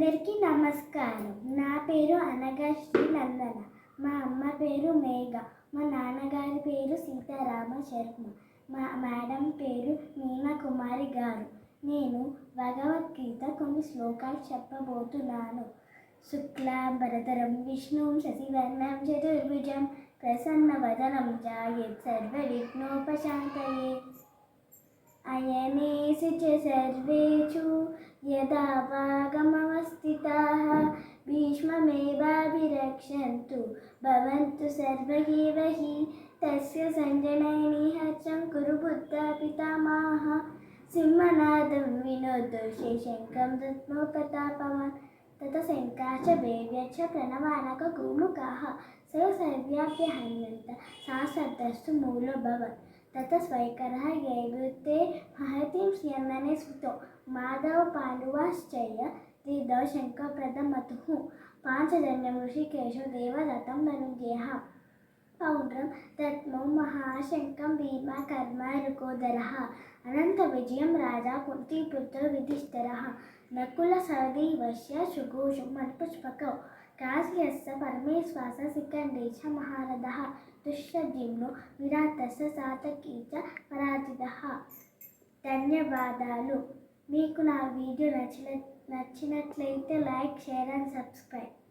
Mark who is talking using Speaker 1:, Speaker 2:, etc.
Speaker 1: అందరికీ నమస్కారం. నా పేరు అనగా శ్రీనందన. మా అమ్మ పేరు మేఘ. మా నాన్నగారి పేరు సీతారామ శర్మ. మా మేడం పేరు మీనా కుమారి గారు. నేను భగవద్గీత కొన్ని శ్లోకాలు చెప్పబోతున్నాను. శుక్లాంబరధరం విష్ణుం శశివర్ణం చతుర్భుజం ప్రసన్నవదనం ధ్యాయేత్ సర్వవిఘ్నోపశాంతయే. అయనేసి చ సర్వేషు యదా వాగమవస్థితాః భీష్మమేవాభిరక్షन्तు భవంతు సర్వైవ హి తస్య సంజనయనిహర్షం కురు బుద్ధ పితామహః సింహనాదం వినోదో శేషంకం దద్మోపతాపవాన్ తత శంకాశ్చ భేర్యశ్చ ప్రణవానక గోముఖాః సర్వ్యాప్య హన్యంత సాసర్దస్తు మూలో భవన్ తత స్వైకరः యైవతే మహతీం శ్రీయందనే స్మృతో మాధవ పాండువాశ్చయ త్రిదౌ శంఖప్రదమతుః పాంచజన్యం ఋషికేశో దేవదత్తం ధనుంజయः పౌండ్రం దద్మో మహాశంఖం భీమా కర్మ రుకోదరः అనంత విజయం రాజా కుంతీపుత్రో యుధిష్ఠిరः నకుల సహదేవస్య సుఘోషో మణిపుష్పకౌ కాశ్యస్య పరమేశ్వాస శిఖండే చ మహారథः దుష్యద్యుమ్నో విరాటస్య సాత్యకీ చ పరాజితः. ధన్యవాదాలు. మీకు నా వీడియో నచ్చినట్లయితే లైక్, షేర్ అండ్ సబ్స్క్రైబ్.